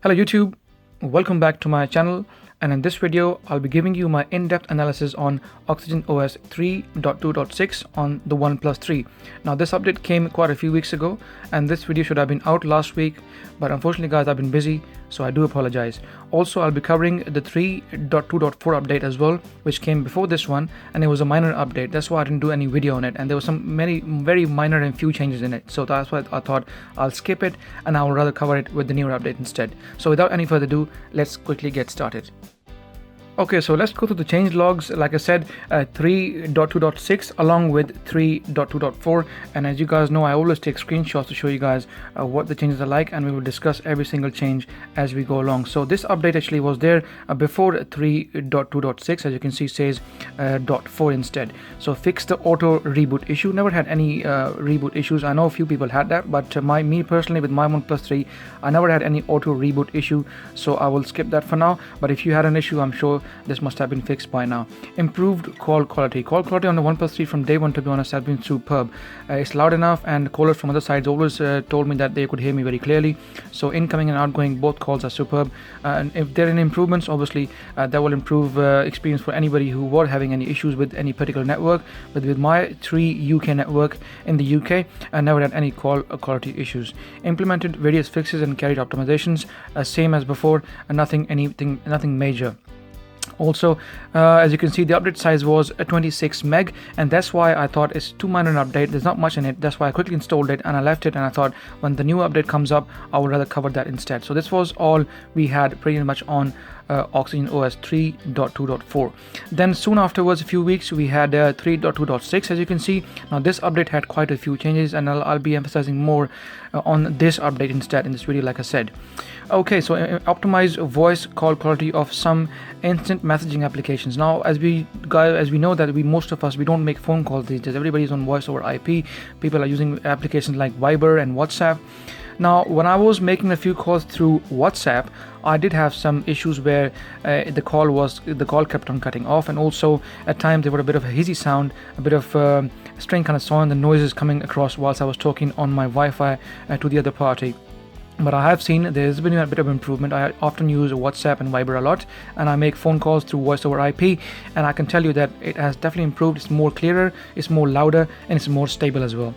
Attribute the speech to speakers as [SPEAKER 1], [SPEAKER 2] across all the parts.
[SPEAKER 1] Hello YouTube, welcome back to my channel, and in this video I'll be giving you my in-depth analysis on OxygenOS 3.2.6 on the OnePlus 3. Now this update came quite a few weeks ago and this video should have been out last week, but unfortunately guys I've been busy, so I do apologize. Also I'll be covering the 3.2.4 update as well, which came before this one, and it was a minor update. That's why I didn't do any video on it, and there were many very minor and few changes in it, so that's why I thought I'll skip it and I would rather cover it with the newer update instead. So without any further ado, let's quickly get started. Okay, so let's go through the change logs. Like I said, 3.2.6 along with 3.2.4, and as you guys know, I always take screenshots to show you guys what the changes are like, and we will discuss every single change as we go along. So this update actually was there before 3.2.6, as you can see says .4 instead. So fix the auto reboot issue. Never had any reboot issues. I know a few people had that, but me personally with my OnePlus 3, I never had any auto reboot issue, so I will skip that for now. But if you had an issue, I'm sure this must have been fixed by now. Improved call quality. Call quality on the OnePlus 3 from day one, to be honest, has been superb. It's loud enough, and callers from other sides always told me that they could hear me very clearly. So incoming and outgoing, both calls are superb. And if there are any improvements, obviously that will improve experience for anybody who were having any issues with any particular network. But with my 3 UK network in the UK, I never had any call quality issues. Implemented various fixes and carried optimizations, same as before, and nothing major. Also, as you can see, the update size was 26 meg, and that's why I thought it's too minor an update. There's not much in it. That's why I quickly installed it and I left it, and I thought when the new update comes up, I would rather cover that instead. So this was all we had pretty much on OxygenOS 3.2.4. Then soon afterwards, a few weeks, we had 3.2.6. as you can see. Now this update had quite a few changes, and I'll be emphasizing more on this update instead in this video, like I said. Okay, so optimize voice call quality of some instant messaging applications. Now as we know that most of us don't make phone calls these days. Everybody's on voice over IP. People are using applications like Viber and WhatsApp. Now, when I was making a few calls through WhatsApp, I did have some issues where the call kept on cutting off, and also at times there was a bit of a hazy sound, a bit of strange kind of sound, the noises coming across whilst I was talking on my Wi-Fi to the other party. But I have seen there's been a bit of improvement. I often use WhatsApp and Viber a lot, and I make phone calls through voice over IP, and I can tell you that it has definitely improved. It's more clearer, it's more louder, and it's more stable as well.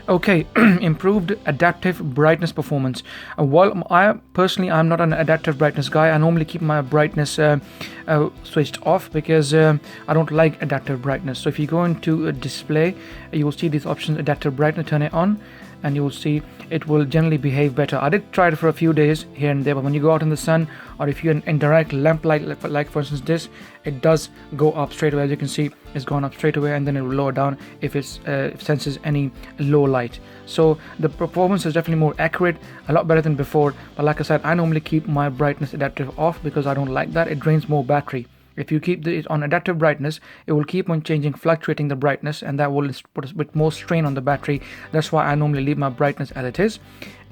[SPEAKER 1] Okay, improved adaptive brightness performance. While I'm not an adaptive brightness guy, I normally keep my brightness switched off because I don't like adaptive brightness. So if you go into display, you will see these options: adaptive brightness, turn it on, and you will see it will generally behave better. I did try it for a few days here and there, but when you go out in the sun, or if you're in direct lamplight, like for instance this, it does go up straight away. As you can see, it's gone up straight away, and then it will lower down if it senses any low light. So the performance is definitely more accurate, a lot better than before. But like I said, I normally keep my brightness adaptive off because I don't like that. It drains more battery. If you keep it on adaptive brightness, it will keep on fluctuating the brightness, and that will put a bit more strain on the battery. That's why I normally leave my brightness as it is,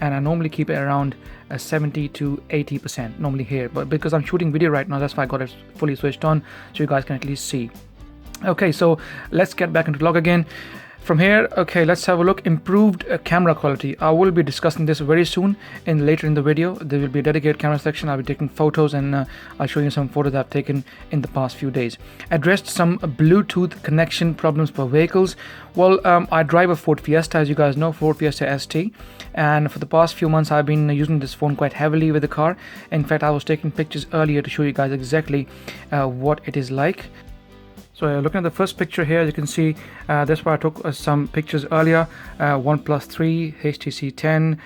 [SPEAKER 1] and I normally keep it around 70 to 80% normally here. But because I'm shooting video right now, that's why I got it fully switched on, so you guys can at least see. Okay, so let's get back into the log again. From here, okay, let's have a look. Improved camera quality. I will be discussing this very soon later in the video. There will be a dedicated camera section. I'll be taking photos, and I'll show you some photos I've taken in the past few days. Addressed some Bluetooth connection problems for vehicles. Well, I drive a Ford Fiesta, as you guys know, Ford Fiesta ST, and for the past few months I've been using this phone quite heavily with the car. In fact, I was taking pictures earlier to show you guys exactly what it is like. So looking at the first picture here, as you can see, that's where I took some pictures earlier. OnePlus 3, HTC 10,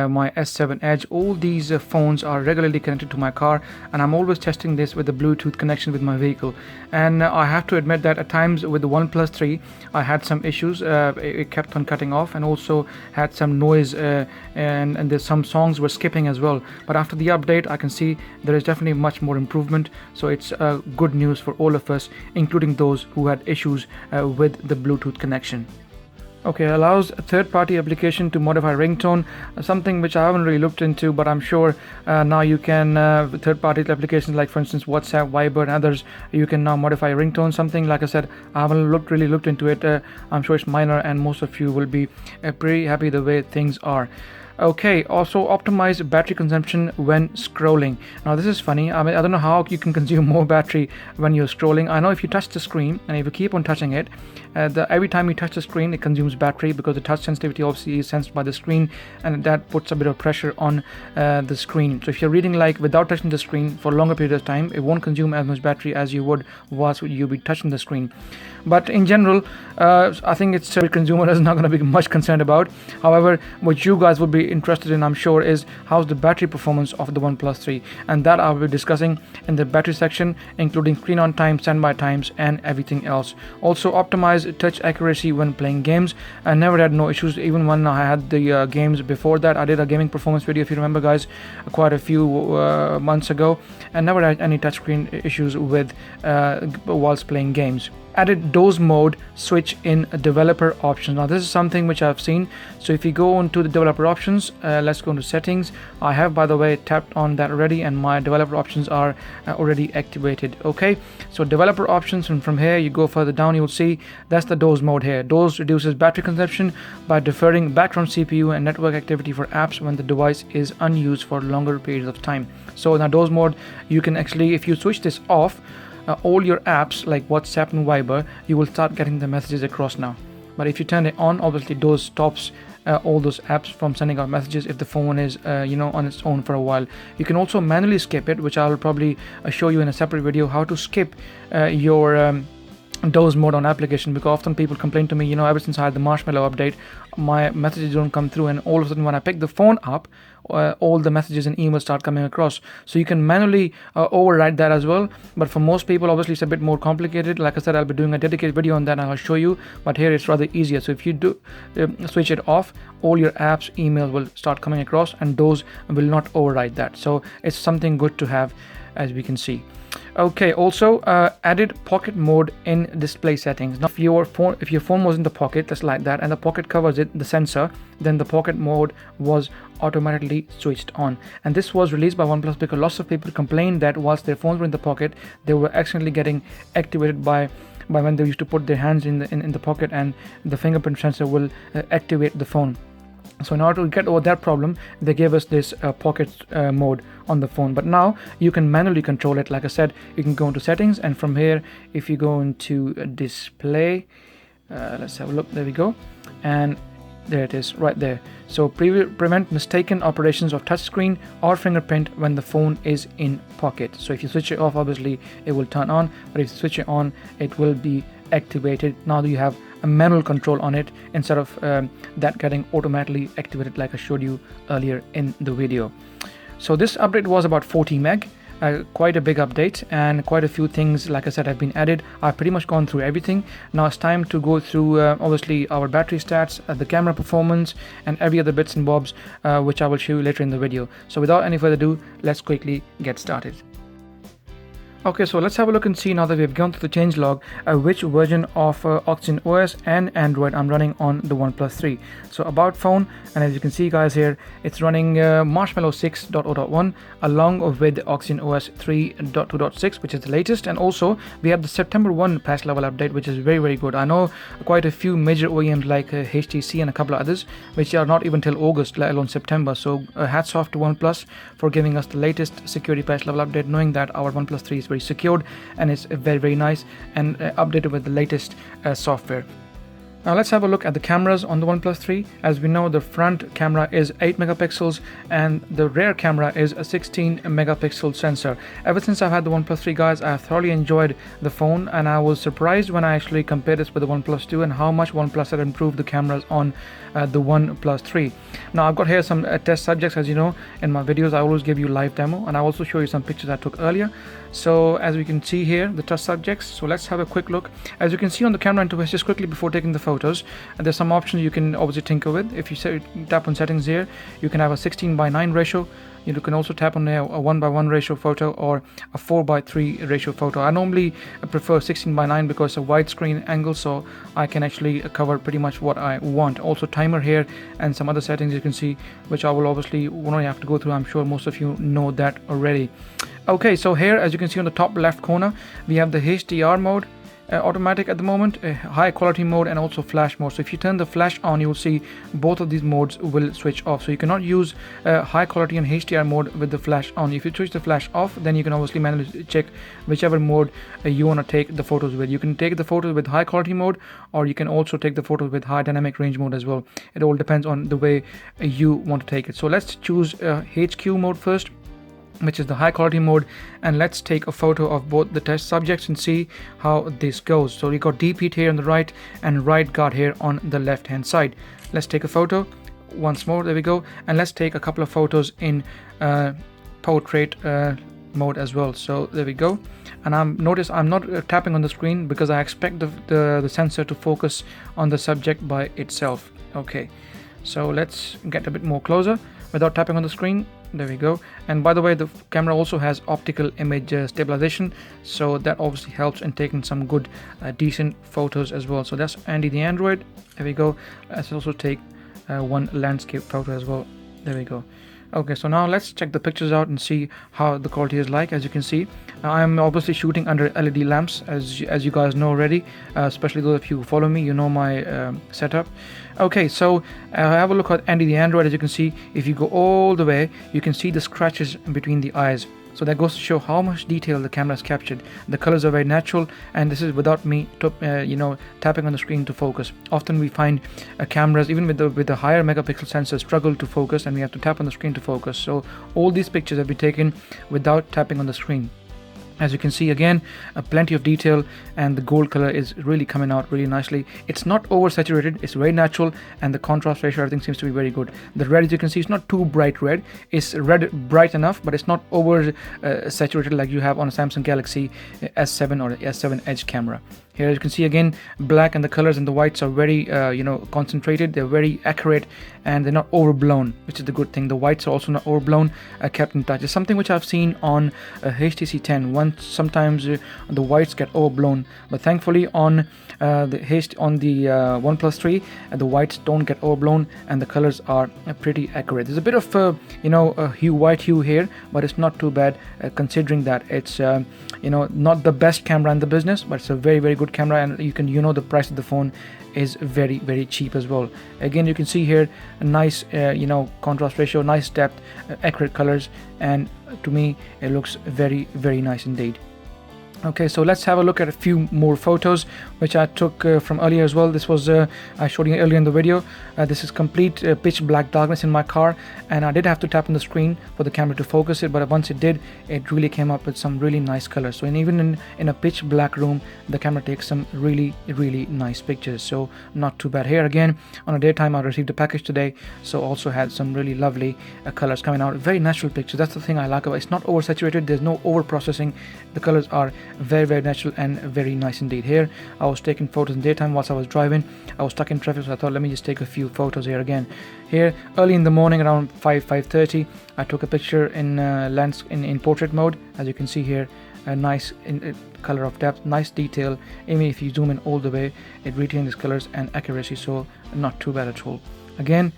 [SPEAKER 1] my S7 Edge, all these phones are regularly connected to my car, and I'm always testing this with the Bluetooth connection with my vehicle. And I have to admit that at times with the OnePlus 3, I had some issues. It kept on cutting off, and also had some noise, and there's some songs were skipping as well. But after the update, I can see there is definitely much more improvement. So it's good news for all of us, including those who had issues with the Bluetooth connection. Okay, allows a third-party application to modify ringtone, something which I haven't really looked into, but I'm sure now you can, third-party applications like for instance WhatsApp, Viber and others, you can now modify ringtone. Something, like I said, I haven't really looked into it. I'm sure it's minor, and most of you will be pretty happy the way things are. Okay, also optimize battery consumption when scrolling. Now this is funny. I mean, I don't know how you can consume more battery when you're scrolling. I know if you touch the screen and if you keep on touching it, every time you touch the screen it consumes battery, because the touch sensitivity obviously is sensed by the screen, and that puts a bit of pressure on the screen. So if you're reading like without touching the screen for a longer period of time, it won't consume as much battery as you would whilst you'll be touching the screen. But in general, I think it's a consumer is not going to be much concerned about. However, what you guys would be interested in, I'm sure, is how's the battery performance of the OnePlus 3, and that I'll be discussing in the battery section, including screen on time, standby times, and everything else. Also optimize touch accuracy when playing games. I never had no issues, even when I had the games before that. I did a gaming performance video, if you remember guys, quite a few months ago, and never had any touchscreen issues with whilst playing games. Added doze mode switch in developer options. Now this is something which I've seen. So if you go into the developer options, let's go into settings. I have, by the way, tapped on that already, and my developer options are already activated. Okay, so developer options, and from here you go further down, you'll see that's the doze mode here. Doze reduces battery consumption by deferring background CPU and network activity for apps when the device is unused for longer periods of time. So in a doze mode, you can actually, if you switch this off, all your apps like WhatsApp and Viber, you will start getting the messages across now. But if you turn it on, obviously those stops all those apps from sending out messages if the phone is on its own for a while. You can also manually skip it, which I'll probably show you in a separate video, how to skip your doze mode on application, because often people complain to me, ever since I had the Marshmallow update, my messages don't come through, and all of a sudden when I pick the phone up, all the messages and emails start coming across. So you can manually override that as well, but for most people obviously it's a bit more complicated. Like I said, I'll be doing a dedicated video on that and I'll show you, but here it's rather easier. So if you do switch it off, all your apps, emails will start coming across, and those will not override that. So it's something good to have, as we can see. Okay, also added pocket mode in display settings. Now if your phone was in the pocket just like that, and the pocket covers it, the sensor, then the pocket mode was automatically switched on. And this was released by OnePlus because lots of people complained that whilst their phones were in the pocket, they were accidentally getting activated by when they used to put their hands in the pocket, and the fingerprint sensor will activate the phone. So in order to get over that problem, they gave us this pocket mode on the phone. But now you can manually control it. Like I said, you can go into settings, and from here, if you go into display, let's have a look. There we go, and there it is right there. So prevent mistaken operations of touchscreen or fingerprint when the phone is in pocket. So if you switch it off, obviously it will turn on, but if you switch it on, it will be activated. Now that you have a manual control on it instead of that getting automatically activated like I showed you earlier in the video. So this update was about 40 meg, quite a big update, and quite a few things, like I said, have been added. I've pretty much gone through everything. Now it's time to go through obviously our battery stats, the camera performance, and every other bits and bobs which I will show you later in the video. So without any further ado, let's quickly get started. Okay, so let's have a look and see, now that we've gone through the changelog, which version of OxygenOS and Android I'm running on the OnePlus 3. So about phone, and as you can see guys here, it's running Marshmallow 6.0.1 along with OxygenOS 3.2.6, which is the latest, and also we have the September 1 patch level update, which is very, very good. I know quite a few major OEMs like HTC and a couple of others, which are not even till August, let alone September. So hats off to OnePlus for giving us the latest security patch level update, knowing that our OnePlus 3 is very secured and it's very, very nice and updated with the latest software. Now let's have a look at the cameras on the OnePlus 3. As we know, the front camera is 8 megapixels and the rear camera is a 16 megapixel sensor. Ever since I've had the OnePlus 3 guys, I have thoroughly enjoyed the phone, and I was surprised when I actually compared this with the OnePlus 2 and how much OnePlus had improved the cameras on the OnePlus 3. Now I've got here some test subjects. As you know, in my videos I always give you live demo, and I also show you some pictures I took earlier. So as we can see here, the test subjects. So let's have a quick look. As you can see on the camera interface, just quickly before taking the photos, there's some options you can obviously tinker with. If you tap on settings here, you can have a 16:9 ratio. You can also tap on a 1:1 ratio photo or a 4:3 ratio photo. I normally prefer 16:9 because it's a widescreen angle, so I can actually cover pretty much what I want. Also timer here and some other settings you can see, which I will obviously won't have to go through. I'm sure most of you know that already. Okay, so here, as you can see on the top left corner, we have the HDR mode, automatic at the moment, high quality mode, and also flash mode. So if you turn the flash on, you will see both of these modes will switch off. So you cannot use high quality and HDR mode with the flash on. If you switch the flash off, then you can obviously manually check whichever mode you want to take the photos with. You can take the photos with high quality mode, or you can also take the photos with high dynamic range mode as well. It all depends on the way you want to take it. So let's choose HQ mode first, which is the high quality mode, and let's take a photo of both the test subjects and see how this goes. So we got deep heat here on the right and right guard here on the left hand side. Let's take a photo once more. There we go. And let's take a couple of photos in portrait mode as well. So there we go. And notice I'm not tapping on the screen because I expect the sensor to focus on the subject by itself. Okay, so let's get a bit more closer without tapping on the screen. There we go. And by the way, the camera also has optical image stabilization, so that obviously helps in taking some good decent photos as well. So that's Andy the Android. There we go. Let's also take one landscape photo as well. There we go. Okay, so now let's check the pictures out and see how the quality is like. As you can see, I'm obviously shooting under LED lamps, as you guys know already, especially those of you who follow me, you know my setup. Okay, so have a look at Andy the Android. As you can see, if you go all the way, you can see the scratches between the eyes. So that goes to show how much detail the camera has captured. The colors are very natural, and this is without me tapping on the screen to focus. Often we find cameras, even with the higher megapixel sensor, struggle to focus, and we have to tap on the screen to focus. So all these pictures have been taken without tapping on the screen. As you can see, again, plenty of detail, and the gold color is really coming out really nicely. It's not oversaturated, it's very natural, and the contrast ratio, everything seems to be very good. The red, as you can see, is not too bright red. It's red bright enough, but it's not over saturated like you have on a Samsung Galaxy S7 or S7 Edge camera. Here you can see again black, and the colors and the whites are very concentrated. They're very accurate, and they're not overblown, which is the good thing. The whites are also not overblown, kept in touch. It's something which I've seen on HTC 10. Sometimes the whites get overblown, but thankfully on the OnePlus 3, the whites don't get overblown, and the colors are pretty accurate. There's a bit of a white hue here, but it's not too bad considering that it's not the best camera in the business, but it's a very, very good camera, and the price of the phone is very, very cheap as well. Again, you can see here a nice contrast ratio, nice depth, accurate colors, and to me it looks very, very nice indeed. Okay, so let's have a look at a few more photos which I took from earlier as well. This was I showed you earlier in the video. This is complete pitch black darkness in my car, and I did have to tap on the screen for the camera to focus it, but once it did, it really came up with some really nice colors. So even in a pitch black room, the camera takes some really, really nice pictures, so not too bad. Here again, on a daytime, I received a package today, so also had some really lovely colors coming out. Very natural pictures. That's the thing I like about it. It's not oversaturated, there's no over processing. The colors are very, very natural and very nice indeed. Here I was taking photos in daytime whilst I was driving. I was stuck in traffic, so I thought let me just take a few photos here again. Here early in the morning around 5:30, I took a picture in portrait mode. As you can see here, a nice color of depth, nice detail. Even if you zoom in all the way, it retains its colors and accuracy, so not too bad at all. Again,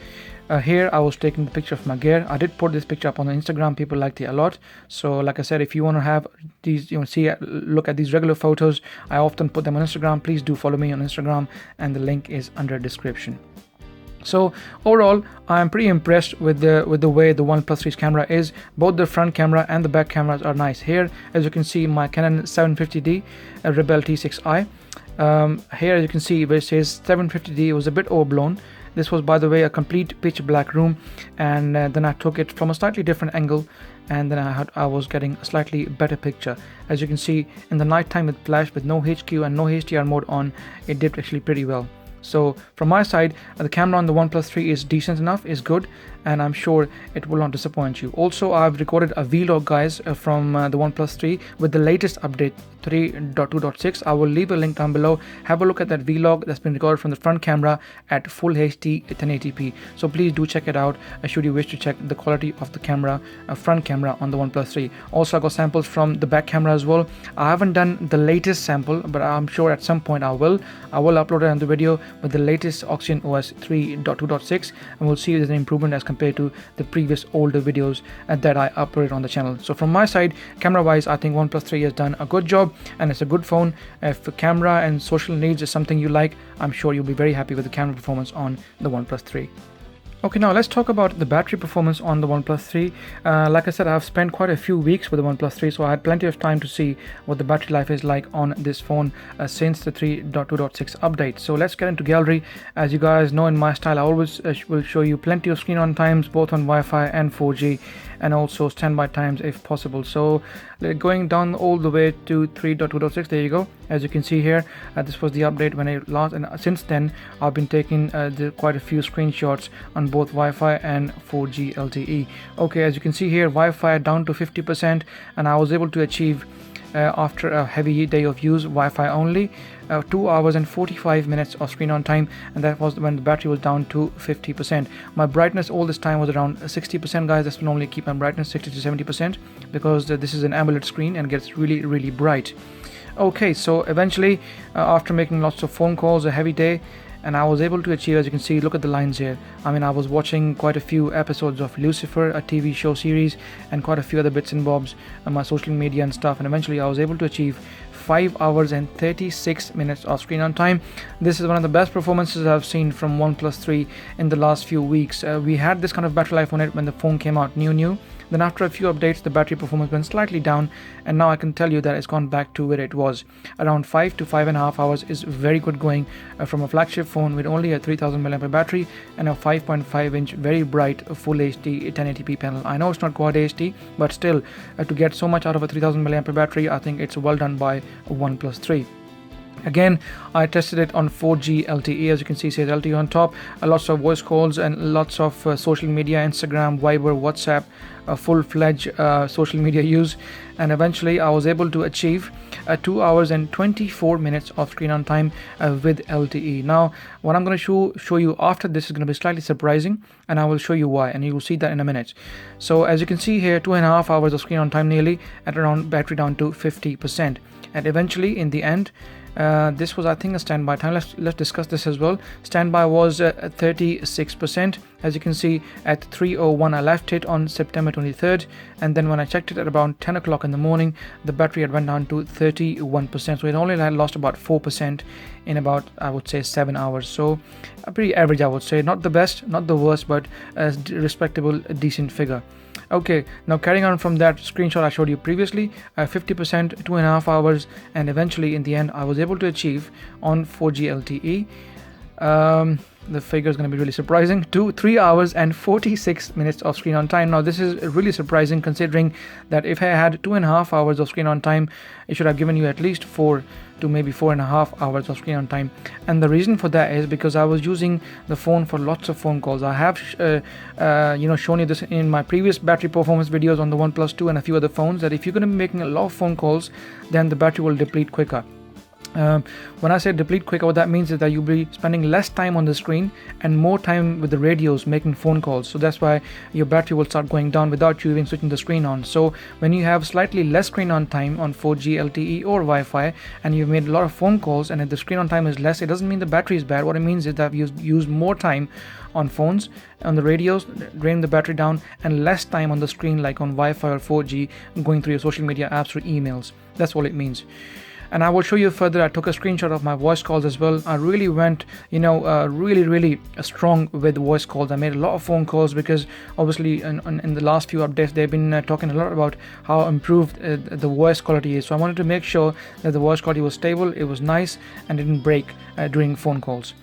[SPEAKER 1] here I was taking the picture of my gear. I did put this picture up on Instagram. People liked it a lot. So like I said, if you want to have these, look at these regular photos, I often put them on Instagram. Please do follow me on Instagram, and the link is under description. So overall, I'm pretty impressed with the way the OnePlus 3's camera is. Both the front camera and the back cameras are nice. Here, as you can see, my Canon 750D Rebel T6i. Here, as you can see, where it says 750D, it was a bit overblown. This was, by the way, a complete pitch black room, and then I took it from a slightly different angle, and then I was getting a slightly better picture. As you can see, in the nighttime with flash, with no HQ and no HDR mode on, it did actually pretty well. So from my side, the camera on the OnePlus 3 is decent enough, is good, and I'm sure it will not disappoint you. Also, I've recorded a vlog, guys, from the OnePlus 3 with the latest update 3.2.6. I will leave a link down below. Have a look at that vlog that's been recorded from the front camera at full HD 1080p. So please do check it out should you wish to check the quality of the camera, front camera on the OnePlus 3. Also, I got samples from the back camera as well. I haven't done the latest sample, but I'm sure at some point I will upload it on the video with the latest OxygenOS 3.2.6, and we'll see if there's an improvement as compared to the previous older videos that I uploaded on the channel. So from my side, camera wise, I think OnePlus 3 has done a good job, and it's a good phone. If camera and social needs is something you like, I'm sure you'll be very happy with the camera performance on the OnePlus 3. Okay, now let's talk about the battery performance on the OnePlus 3. Like I said, I've spent quite a few weeks with the OnePlus 3, so I had plenty of time to see what the battery life is like on this phone since the 3.2.6 update. So let's get into gallery. As you guys know, in my style, I always will show you plenty of screen on times, both on Wi-Fi and 4G, and also standby times if possible. So going down all the way to 3.2.6, there you go. As you can see here, this was the update when I last, and since then I've been taking quite a few screenshots on both Wi-Fi and 4G LTE. Okay, as you can see here, Wi-Fi down to 50%, and I was able to achieve after a heavy day of use, Wi-Fi only, 2 hours and 45 minutes of screen on time, and that was when the battery was down to 50%. My brightness all this time was around 60%, guys. That's normally keep my brightness 60 to 70% because this is an AMOLED screen and gets really bright. Okay, so eventually after making lots of phone calls, a heavy day, and I was able to achieve, as you can see, look at the lines here. I mean, I was watching quite a few episodes of Lucifer, a TV show series, and quite a few other bits and bobs on my social media and stuff, and eventually I was able to achieve 5 hours and 36 minutes of screen on time. This is one of the best performances I've seen from OnePlus 3 in the last few weeks. We had this kind of battery life on it when the phone came out new. Then after a few updates, the battery performance went slightly down, and now I can tell you that it's gone back to where it was. Around 5 to 5.5 hours is very good going from a flagship phone with only a 3000 mAh battery and a 5.5-inch very bright Full HD 1080p panel. I know it's not Quad HD, but still to get so much out of a 3000 mAh battery, I think it's well done by OnePlus 3. Again, I tested it on 4G LTE. As you can see, it says LTE on top. Lots of voice calls and lots of social media, Instagram, Viber, WhatsApp, full-fledged social media use. And eventually I was able to achieve 2 hours and 24 minutes of screen on time with LTE. Now what I'm going to show you after this is going to be slightly surprising, and I will show you why, and you will see that in a minute. So as you can see here, 2.5 hours of screen on time nearly, at around battery down to 50%. And eventually in the end, this was, I think, a standby time. Let's discuss this as well. Standby was 36%. As you can see, at 3:01 I left it on September 23rd, and then when I checked it at about 10 o'clock in the morning, the battery had went down to 31%. So it only had lost about 4% in about, I would say, 7 hours. So a pretty average, I would say. Not the best, not the worst, but a respectable, decent figure. Okay, now carrying on from that screenshot I showed you previously, 50%, 2.5 hours, and eventually in the end I was able to achieve on 4G LTE. The figure is going to be really surprising, 3 hours and 46 minutes of screen on time. Now this is really surprising, considering that if I had 2.5 hours of screen on time, it should have given you at least 4 to maybe 4.5 hours of screen on time. And the reason for that is because I was using the phone for lots of phone calls. I have shown you this in my previous battery performance videos on the OnePlus 2 and a few other phones, that if you're going to be making a lot of phone calls, then the battery will deplete quicker. When I say deplete quicker, what that means is that you'll be spending less time on the screen and more time with the radios making phone calls. So that's why your battery will start going down without you even switching the screen on. So when you have slightly less screen on time on 4G LTE or Wi-Fi, and you've made a lot of phone calls, and if the screen on time is less, it doesn't mean the battery is bad. What it means is that you use more time on phones, on the radios, drain the battery down, and less time on the screen like on Wi-Fi or 4G going through your social media apps or emails. That's all it means. And I will show you further. I took a screenshot of my voice calls as well. I really went, really strong with voice calls. I made a lot of phone calls because obviously in the last few updates they've been talking a lot about how improved the voice quality is. So I wanted to make sure that the voice quality was stable, it was nice, and didn't break during phone calls.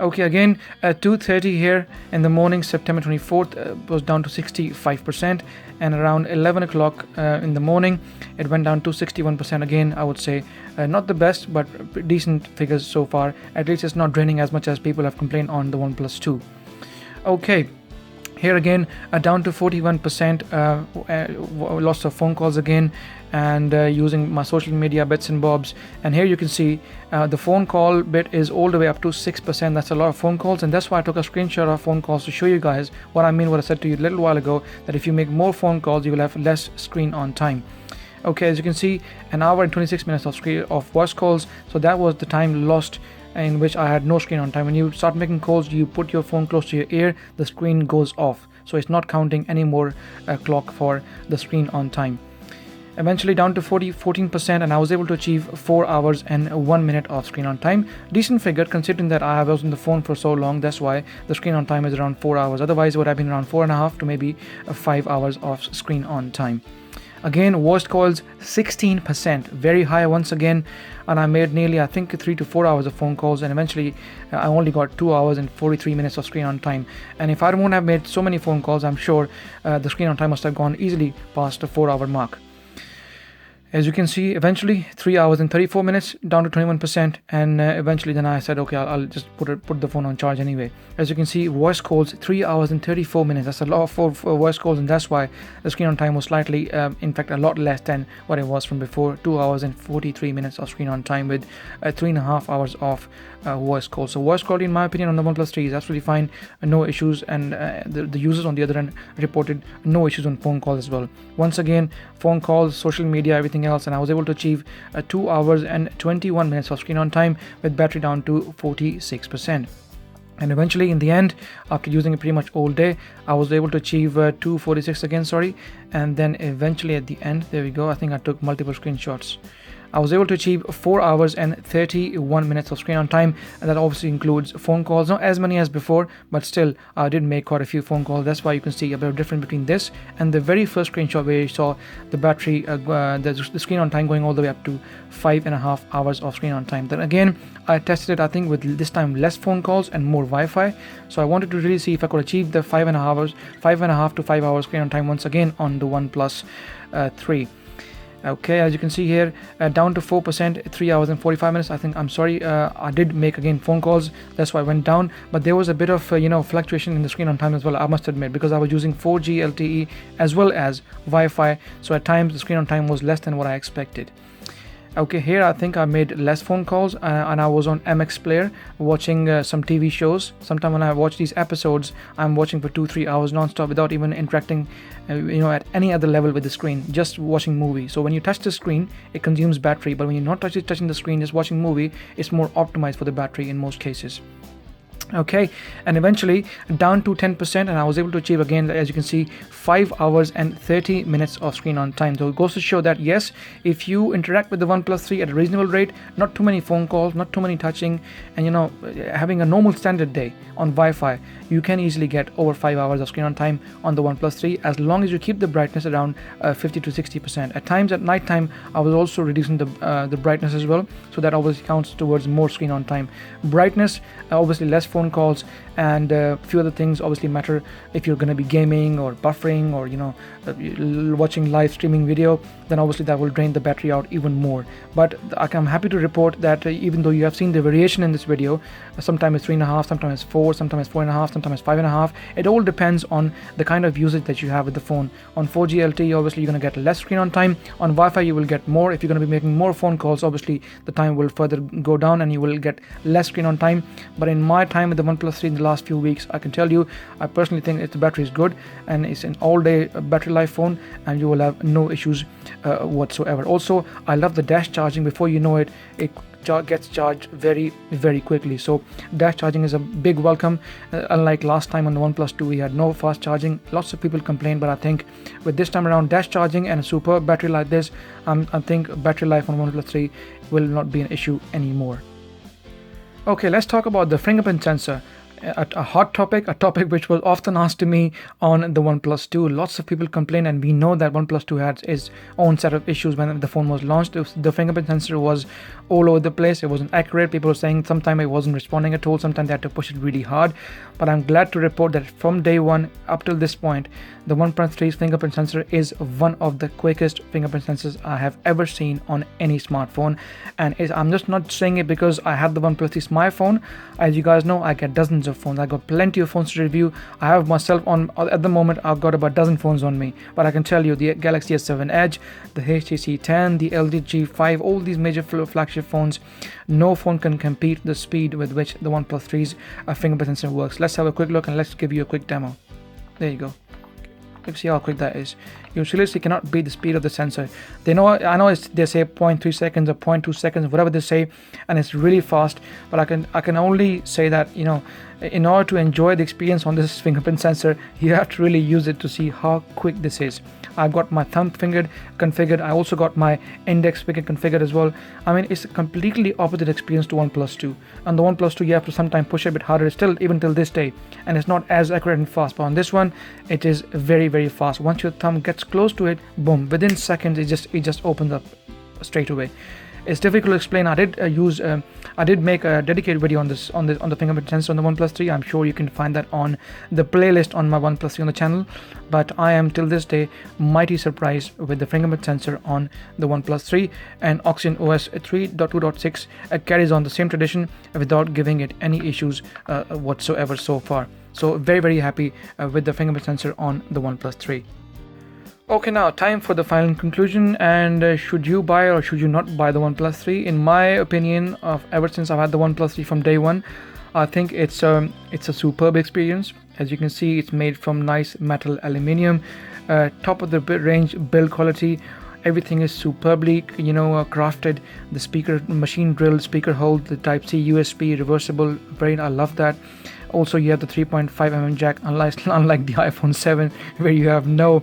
[SPEAKER 1] Okay, again, at 2:30 here in the morning, September 24th, was down to 65%, and around 11 o'clock in the morning, it went down to 61%. Again, I would say not the best, but decent figures so far. At least it's not draining as much as people have complained on the OnePlus 2. Okay. Here again, down to 41%, lots of phone calls again, and using my social media bits and bobs. And here you can see the phone call bit is all the way up to 6%. That's a lot of phone calls, and that's why I took a screenshot of phone calls to show you guys what I mean, what I said to you a little while ago, that if you make more phone calls, you will have less screen on time. Okay, as you can see, an hour and 26 minutes of voice calls. So that was the time lost in which I had no screen on time. When you start making calls, you put your phone close to your ear, the screen goes off, so it's not counting any more clock for the screen on time. Eventually down to 14%, and I was able to achieve 4 hours and 1 minute of screen on time. Decent figure considering that I was on the phone for so long. That's why the screen on time is around 4 hours. Otherwise it would have been around 4.5 to maybe 5 hours of screen on time. Again, voice calls 16%, very high once again, and I made nearly, I think, 3 to 4 hours of phone calls, and eventually I only got 2 hours and 43 minutes of screen on time. And if I wouldn't have made so many phone calls, I'm sure the screen on time must have gone easily past the 4 hour mark. As you can see, eventually 3 hours and 34 minutes, down to 21%, and eventually then I said, okay, I'll just put the phone on charge anyway. As you can see, voice calls 3 hours and 34 minutes. That's a lot for voice calls, and that's why the screen on time was slightly, in fact, a lot less than what it was from before. 2 hours and 43 minutes of screen on time with 3.5 hours of voice calls. So voice quality, in my opinion, on the OnePlus 3 is absolutely fine, no issues, and the users on the other end reported no issues on phone calls as well. Once again, phone calls, social media, everything else, and I was able to achieve 2 hours and 21 minutes of screen on time with battery down to 46%. And eventually in the end, after using it pretty much all day, I was able to achieve 246 again, and then eventually at the end, there we go, I think I took multiple screenshots. I was able to achieve 4 hours and 31 minutes of screen on time, and that obviously includes phone calls, not as many as before, but still I did make quite a few phone calls. That's why you can see a bit of difference between this and the very first screenshot where you saw the battery, the screen on time going all the way up to 5.5 hours of screen on time. Then again, I tested it, I think, with this time less phone calls and more Wi-Fi. So I wanted to really see if I could achieve the 5.5 to 5 hours screen on time once again on the OnePlus 3. Okay, as you can see here, down to 4%, 3 hours and 45 minutes. I did make again phone calls, that's why I went down, but there was a bit of fluctuation in the screen on time as well, I must admit, because I was using 4G LTE as well as Wi-Fi, so at times the screen on time was less than what I expected. Okay, here I think I made less phone calls, and I was on MX Player watching some TV shows. Sometimes when I watch these episodes, I'm watching for 2-3 hours non-stop without even interacting at any other level with the screen, just watching movie. So when you touch the screen, it consumes battery, but when you're not touching the screen, just watching movie, it's more optimized for the battery in most cases. Okay, and eventually down to 10%, and I was able to achieve again, as you can see, 5 hours and 30 minutes of screen on time. So it goes to show that yes, if you interact with the OnePlus 3 at a reasonable rate, not too many phone calls, not too many touching, and having a normal standard day on Wi-Fi, you can easily get over 5 hours of screen on time on the OnePlus 3, as long as you keep the brightness around 50 to 60%. At times at night time, I was also reducing the brightness as well, so that obviously counts towards more screen on time. Brightness, obviously less phone calls, and a few other things obviously matter if you're going to be gaming or buffering or watching live streaming video, then obviously that will drain the battery out even more. But I'm happy to report that even though you have seen the variation in this video, sometimes it's 3.5, sometimes it's 4, sometimes 4.5, sometimes 5.5. It all depends on the kind of usage that you have with the phone. On 4G LTE, obviously you're going to get less screen on time. On Wi-Fi, you will get more. If you're going to be making more phone calls, obviously the time will further go down and you will get less screen on time. But in my time with the OnePlus 3 in the last few weeks, I can tell you, I personally think the battery is good, and it's an all-day battery life phone, and you will have no issues whatsoever. Also, I love the dash charging. Before you know it, it gets charged very, very quickly. So dash charging is a big welcome. Unlike last time on the OnePlus 2, we had no fast charging. Lots of people complained, but I think with this time around, dash charging and a superb battery like this, I think battery life on OnePlus 3 will not be an issue anymore. Okay, let's talk about the fingerprint sensor. A hot topic, a topic which was often asked to me on the OnePlus 2. Lots of people complain, and we know that OnePlus 2 had its own set of issues when the phone was launched. The fingerprint sensor was all over the place. It wasn't accurate. People were saying sometimes it wasn't responding at all. Sometimes they had to push it really hard. But I'm glad to report that from day one up till this point, the OnePlus 3's fingerprint sensor is one of the quickest fingerprint sensors I have ever seen on any smartphone. And I'm just not saying it because I had the OnePlus 3 my phone. As you guys know, I get dozens of phones. I got plenty of phones to review. I have myself on, at the moment, I've got about a dozen phones on me. But I can tell you, the Galaxy S7 Edge, the HTC 10, the LG G5, all these major flagship phones, no phone can compete the speed with which the OnePlus 3's fingerprint sensor works. Let's have a quick look and let's give you a quick demo. There you go. Let's see how quick that is. You seriously cannot beat the speed of the sensor. I know they say 0.3 seconds or 0.2 seconds, whatever they say, and it's really fast. But I can only say that, in order to enjoy the experience on this fingerprint sensor, you have to really use it to see how quick this is. I've got my thumb finger configured. I also got my index finger configured as well. I mean, it's a completely opposite experience to OnePlus 2. On the OnePlus 2, you have to sometimes push a bit harder still, even till this day, and it's not as accurate and fast. But on this one, it is very, very fast. Once your thumb gets close to it, boom, within seconds, it just opens up straight away. It's difficult to explain. I did make a dedicated video on the fingerprint sensor on the OnePlus 3. I'm sure you can find that on the playlist on my OnePlus 3 on the channel. But I am till this day mighty surprised with the fingerprint sensor on the OnePlus 3, and OxygenOS 3.2.6 carries on the same tradition without giving it any issues whatsoever so far. So very, very happy with the fingerprint sensor on the OnePlus 3. Okay, now time for the final conclusion, and should you buy or should you not buy the OnePlus 3? In my opinion, ever since I've had the OnePlus 3 from day one, I think it's a superb experience. As you can see, it's made from nice metal aluminium, top of the range build quality. Everything is superbly crafted. The speaker, machine drilled speaker hole, the Type-C USB reversible, I love that. Also, you have the 3.5mm jack, unlike the iPhone 7 where you have no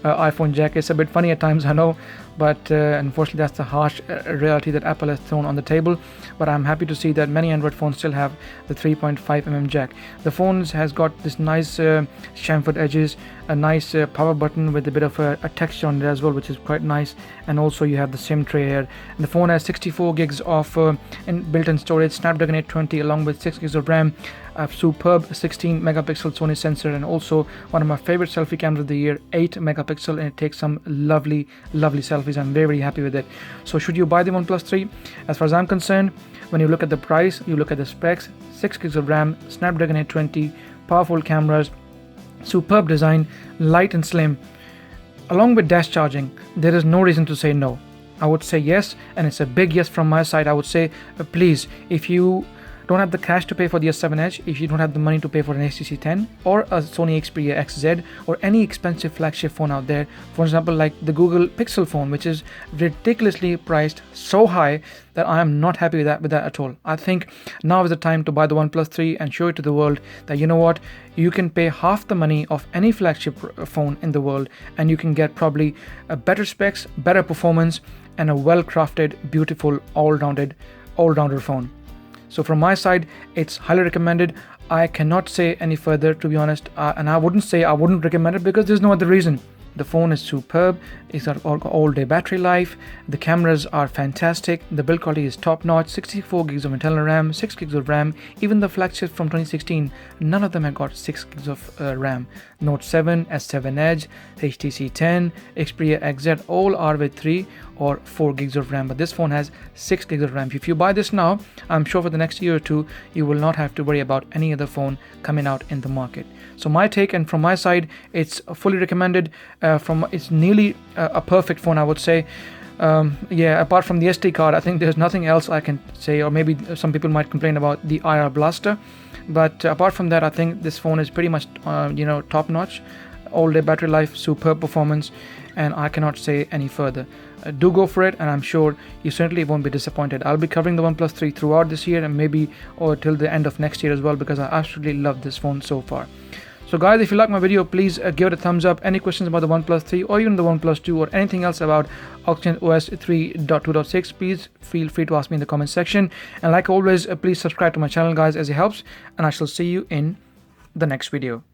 [SPEAKER 1] iPhone jack. It's a bit funny at times, I know, but unfortunately that's the harsh reality that Apple has thrown on the table. But I'm happy to see that many Android phones still have the 3.5mm jack. The phone has got this nice chamfered edges, a nice power button with a bit of a texture on it as well, which is quite nice. And also you have the SIM tray here. And the phone has 64 gigs of built-in storage, Snapdragon 820 along with 6 gigs of RAM, a superb 16 megapixel Sony sensor, and also one of my favorite selfie cameras of the year, 8 megapixel, and it takes some lovely selfies. I'm very, very happy with it. So should you buy the OnePlus 3? As far as I'm concerned, when you look at the price, you look at the specs, 6 gigs of RAM, Snapdragon 820, powerful cameras, superb design, light and slim, along with dash charging, there is no reason to say no. I would say yes, and it's a big yes from my side. I would say please, if you don't have the cash to pay for the S7 Edge, if you don't have the money to pay for an HTC 10 or a Sony Xperia XZ or any expensive flagship phone out there, for example like the Google Pixel phone, which is ridiculously priced so high that I am not happy with that at all. I think now is the time to buy the OnePlus 3 and show it to the world that, you know what, you can pay half the money of any flagship phone in the world and you can get probably a better specs, better performance, and a well-crafted, beautiful, all-rounder phone. So from my side, it's highly recommended. I cannot say any further, to be honest, and I wouldn't recommend it because there's no other reason. The phone is superb. It's got all-day battery life. The cameras are fantastic. The build quality is top-notch. 64 gigs of internal RAM, 6 gigs of RAM. Even the flagships from 2016, none of them have got 6 gigs of RAM. Note 7, S7 Edge, HTC 10, Xperia XZ, all are with 3 or 4 gigs of RAM. But this phone has 6 gigs of RAM. If you buy this now, I'm sure for the next year or two, you will not have to worry about any other phone coming out in the market. So my take, and from my side, it's fully recommended. It's nearly a perfect phone, I would say. Apart from the SD card, I think there's nothing else I can say, or maybe some people might complain about the IR blaster, but apart from that, I think this phone is pretty much top notch. All-day battery life, superb performance, and I cannot say any further. Do go for it, and I'm sure you certainly won't be disappointed. I'll be covering the OnePlus 3 throughout this year and maybe till the end of next year as well, because I absolutely love this phone so far. So guys, if you like my video, please give it a thumbs up. Any questions about the OnePlus 3 or even the OnePlus 2 or anything else about OxygenOS 3.2.6, please feel free to ask me in the comment section. And like always, please subscribe to my channel, guys, as it helps. And I shall see you in the next video.